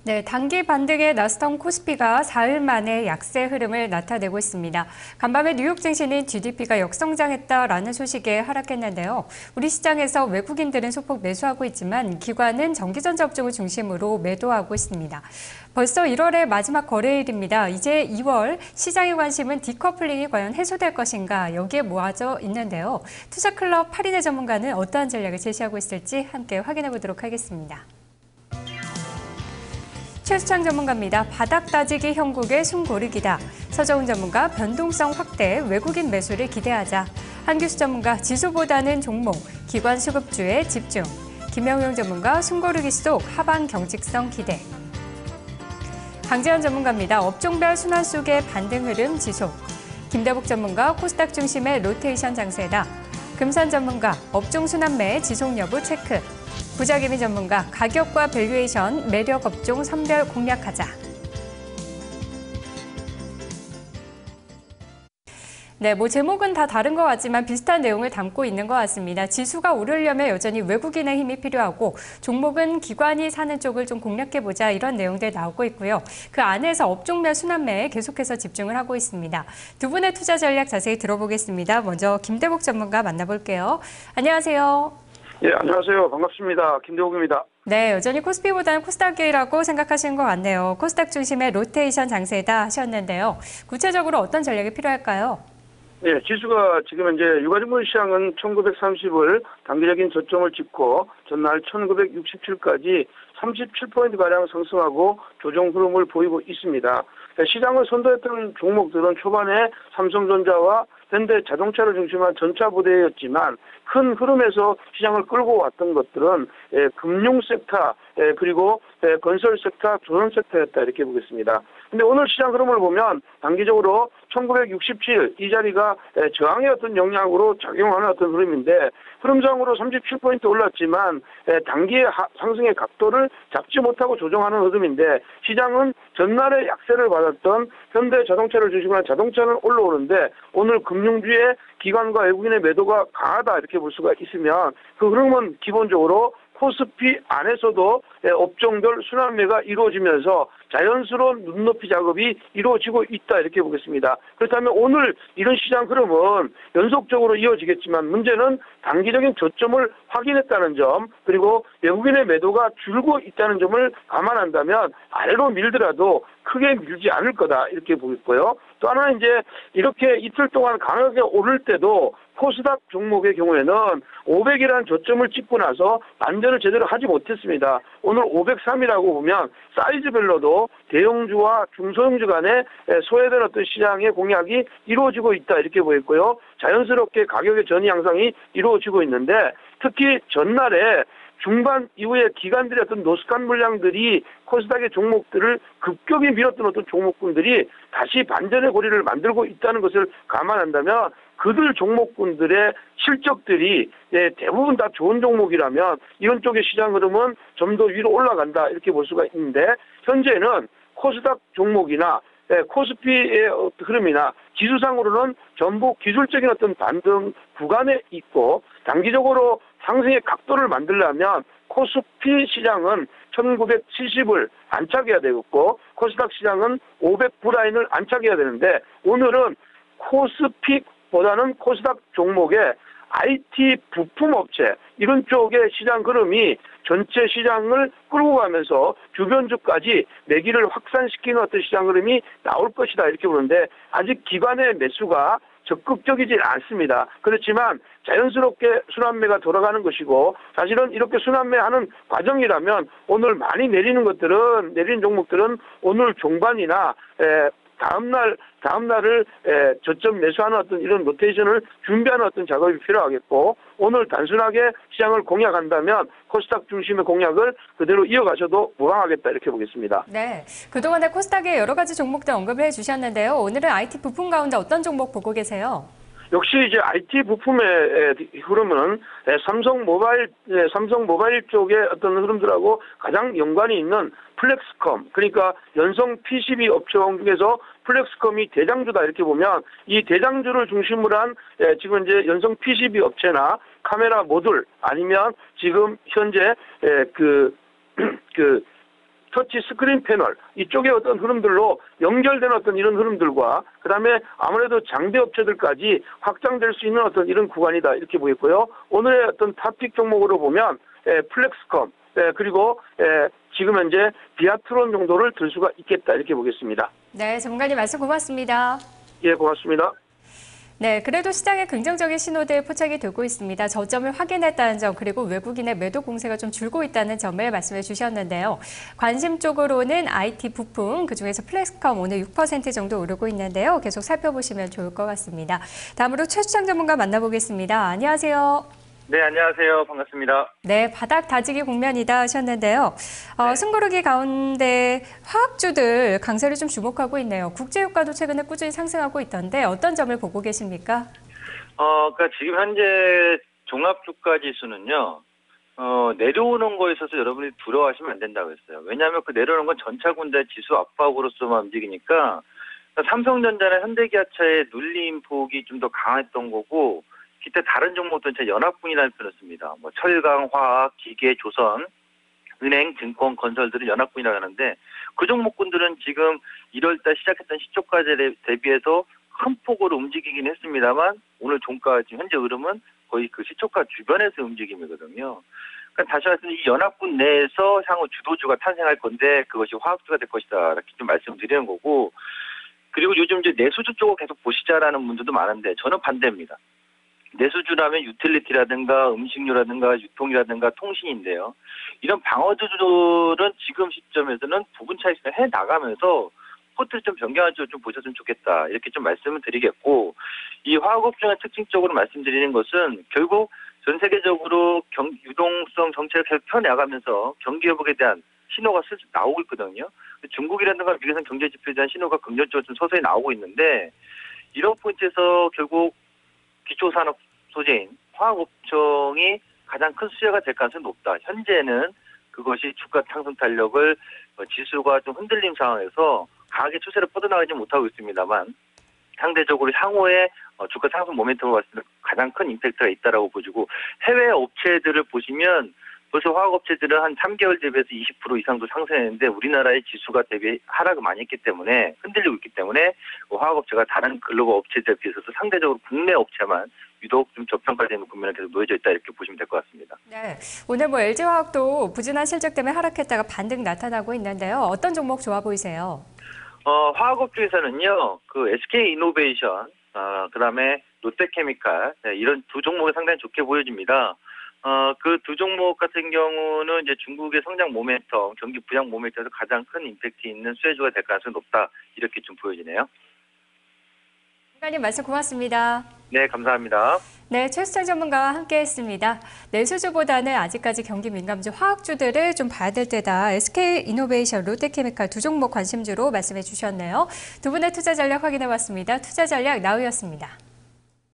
네, 단기 반등의 나스닥 코스피가 사흘 만에 약세 흐름을 나타내고 있습니다. 간밤에 뉴욕 증시는 GDP가 역성장했다라는 소식에 하락했는데요. 우리 시장에서 외국인들은 소폭 매수하고 있지만 기관은 정기전 접종을 중심으로 매도하고 있습니다. 벌써 1월의 마지막 거래일입니다. 이제 2월 시장의 관심은 디커플링이 과연 해소될 것인가 여기에 모아져 있는데요. 투자클럽 파리네 전문가는 어떠한 전략을 제시하고 있을지 함께 확인해 보도록 하겠습니다. 최수창 전문가입니다. 바닥 따지기 형국의 숨고르기다. 서정훈 전문가 변동성 확대, 외국인 매수를 기대하자. 한규수 전문가 지수보다는 종목, 기관 수급주에 집중. 김영용 전문가 숨고르기 속 하방 경직성 기대. 강재현 전문가입니다. 업종별 순환 속의 반등 흐름 지속. 김대복 전문가 코스닥 중심의 로테이션 장세다. 금산 전문가 업종 순환매 지속 여부 체크. 부자기미 전문가 가격과 밸류에이션 매력 업종 선별 공략하자. 네, 제목은 다 다른 것 같지만 비슷한 내용을 담고 있는 것 같습니다. 지수가 오르려면 여전히 외국인의 힘이 필요하고 종목은 기관이 사는 쪽을 좀 공략해보자 이런 내용들 나오고 있고요. 그 안에서 업종별 순환매에 계속해서 집중을 하고 있습니다. 두 분의 투자 전략 자세히 들어보겠습니다. 먼저 김대복 전문가 만나볼게요. 안녕하세요. 예, 안녕하세요. 반갑습니다. 김대욱입니다. 네, 여전히 코스피보다는 코스닥이라고 생각하시는 것 같네요. 코스닥 중심의 로테이션 장세다 하셨는데요. 구체적으로 어떤 전략이 필요할까요? 네, 지수가 지금 이제 유가증권 시장은 1930을 단기적인 저점을 찍고 전날 1967까지 37%가량 상승하고 조정 흐름을 보이고 있습니다. 시장을 선도했던 종목들은 초반에 삼성전자와 현대 자동차를 중심한 전차 부대였지만 큰 흐름에서 시장을 끌고 왔던 것들은 금융 섹터 그리고 건설 섹터, 조선 섹터였다 이렇게 보겠습니다. 근데 오늘 시장 흐름을 보면 단기적으로 1967 이 자리가 저항의 어떤 영향으로 작용하는 어떤 흐름인데 흐름상으로 37% 올랐지만 단기의 상승의 각도를 잡지 못하고 조정하는 흐름인데 시장은 전날에 약세를 받았던 현대 자동차를 중심으로 한 자동차는 올라오는데 오늘 금융주의 기관과 외국인의 매도가 강하다 이렇게 볼 수가 있으면 그 흐름은 기본적으로 코스피 안에서도 업종별 순환매가 이루어지면서 자연스러운 눈높이 작업이 이루어지고 있다 이렇게 보겠습니다. 그렇다면 오늘 이런 시장 흐름은 연속적으로 이어지겠지만 문제는 단기적인 저점을 확인했다는 점 그리고 외국인의 매도가 줄고 있다는 점을 감안한다면 아래로 밀더라도 크게 밀지 않을 거다 이렇게 보겠고요. 또 하나는 이제 이렇게 이틀 동안 강하게 오를 때도 코스닥 종목의 경우에는 500이라는 저점을 찍고 나서 반전을 제대로 하지 못했습니다. 오늘 503이라고 보면 사이즈별로도 대형주와 중소형주 간에 소외된 어떤 시장의 공략이 이루어지고 있다 이렇게 보였고요. 자연스럽게 가격의 전이 양상이 이루어지고 있는데 특히 전날에 중반 이후에 기관들의 어떤 노스칸 물량들이 코스닥의 종목들을 급격히 밀었던 어떤 종목군들이 다시 반전의 고리를 만들고 있다는 것을 감안한다면 그들 종목군들의 실적들이 대부분 다 좋은 종목이라면 이런 쪽의 시장 흐름은 좀 더 위로 올라간다 이렇게 볼 수가 있는데 현재는 코스닥 종목이나 코스피의 흐름이나 지수상으로는 전부 기술적인 어떤 반등 구간에 있고 단기적으로 상승의 각도를 만들려면 코스피 시장은 1970을 안착해야 되겠고 코스닥 시장은 500브라인을 안착해야 되는데 오늘은 코스피보다는 코스닥 종목의 IT 부품업체 이런 쪽의 시장 흐름이 전체 시장을 끌고 가면서 주변주까지 매기를 확산시키는 어떤 시장 흐름이 나올 것이다 이렇게 보는데 아직 기관의 매수가 적극적이지 않습니다. 그렇지만 자연스럽게 순환매가 돌아가는 것이고 사실은 이렇게 순환매하는 과정이라면 오늘 많이 내리는 종목들은 오늘 종반이나 다음날을 저점 매수하는 어떤 이런 로테이션을 준비하는 어떤 작업이 필요하겠고 오늘 단순하게 시장을 공략한다면 코스닥 중심의 공략을 그대로 이어가셔도 무방하겠다 이렇게 보겠습니다. 네, 그동안에 코스닥의 여러 가지 종목들 언급을 해주셨는데요. 오늘은 IT 부품 가운데 어떤 종목 보고 계세요? 역시 이제 IT 부품의 흐름은 삼성 모바일 쪽의 어떤 흐름들하고 가장 연관이 있는 플렉스컴, 그러니까 연성 PCB 업체원 중에서 플렉스컴이 대장주다 이렇게 보면 이 대장주를 중심으로 한 지금 이제 연성 PCB 업체나 카메라 모듈 아니면 지금 현재 터치 스크린 패널 이쪽의 어떤 흐름들로 연결된 어떤 이런 흐름들과 그다음에 아무래도 장비 업체들까지 확장될 수 있는 어떤 이런 구간이다 이렇게 보였고요. 오늘의 어떤 탑픽 종목으로 보면 플렉스컴 그리고 지금 현재 비아트론 정도를 들 수가 있겠다 이렇게 보겠습니다. 네, 전문가님 말씀 고맙습니다. 예, 고맙습니다. 네, 그래도 시장에 긍정적인 신호들 포착이 되고 있습니다. 저점을 확인했다는 점, 그리고 외국인의 매도 공세가 좀 줄고 있다는 점을 말씀해 주셨는데요. 관심 쪽으로는 IT 부품, 그중에서 플렉스컴 오늘 6% 정도 오르고 있는데요. 계속 살펴보시면 좋을 것 같습니다. 다음으로 최수장 전문가 만나보겠습니다. 안녕하세요. 네, 안녕하세요. 반갑습니다. 네, 바닥 다지기 국면이다 하셨는데요. 네. 숨고르기 가운데 화학주들 강세를 좀 주목하고 있네요. 국제유가도 최근에 꾸준히 상승하고 있던데 어떤 점을 보고 계십니까? 그러니까 지금 현재 종합주가 지수는요, 내려오는 거에 있어서 여러분이 두려워하시면 안 된다고 했어요. 왜냐하면 그 내려오는 건 전차군대 지수 압박으로서만 움직이니까 삼성전자나 현대기아차의 눌림 폭이 좀 더 강했던 거고, 기타 다른 종목들은 제 연합군이라는 표현을 씁니다. 뭐 철강, 화학, 기계, 조선, 은행, 증권, 건설들은 연합군이라고 하는데 그 종목군들은 지금 1월달 시작했던 시초가에 대비해서 큰 폭으로 움직이긴 했습니다만 오늘 종가 지금 현재 흐름은 거의 그 시초가 주변에서 움직임이거든요. 그러니까 다시 말해서 이 연합군 내에서 향후 주도주가 탄생할 건데 그것이 화학주가 될 것이다 이렇게 좀 말씀드리는 거고, 그리고 요즘 이제 내수주 쪽을 계속 보시자라는 분들도 많은데 저는 반대입니다. 내수주라면 유틸리티라든가 음식료라든가 유통이라든가 통신인데요. 이런 방어주들은 지금 시점에서는 부분 차익을 해 나가면서 포트를 좀 변경할 줄 좀 보셨으면 좋겠다. 이렇게 좀 말씀을 드리겠고, 이 화학업종의 특징적으로 말씀드리는 것은 결국 전 세계적으로 유동성 정책을 계속 펴나가면서 경기 회복에 대한 신호가 슬슬 나오고 있거든요. 중국이라든가 미국에서는 경제 지표에 대한 신호가 긍정적으로 좀 서서히 나오고 있는데, 이런 포인트에서 결국 기초산업 소재인 화학업종이 가장 큰 수혜가 될 가능성이 높다. 현재는 그것이 주가 상승 탄력을 지수가 좀 흔들림 상황에서 강하게 추세를 뻗어나가지 못하고 있습니다만 상대적으로 향후에 주가 상승 모멘텀을 봤을 때 가장 큰 임팩트가 있다라고 보시고, 해외 업체들을 보시면 벌써 화학업체들은 한 3개월 대비해서 20% 이상도 상승했는데 우리나라의 지수가 대비 하락을 많이 했기 때문에 흔들리고 있기 때문에 화학업체가 다른 글로벌 업체들에 비해서 상대적으로 국내 업체만 유독 좀 저평가되는 국면에 계속 놓여져 있다 이렇게 보시면 될 것 같습니다. 네, 오늘 LG화학도 부진한 실적 때문에 하락했다가 반등 나타나고 있는데요. 어떤 종목 좋아 보이세요? 화학업종에서는요, 그 SK이노베이션, 그다음에 롯데케미칼, 네, 이런 두 종목이 상당히 좋게 보여집니다. 그 두 종목 같은 경우는 이제 중국의 성장 모멘텀, 경기 부양 모멘텀에서 가장 큰 임팩트 있는 수혜주가 될 가능성이 높다. 이렇게 좀 보여지네요. 장관님 말씀 고맙습니다. 네, 감사합니다. 네, 최수창 전문가와 함께했습니다. 내수주보다는 아직까지 경기 민감주 화학주들을 좀 봐야 될 때다. SK이노베이션, 롯데케미칼 두 종목 관심주로 말씀해 주셨네요. 두 분의 투자 전략 확인해 봤습니다. 투자 전략 나우였습니다.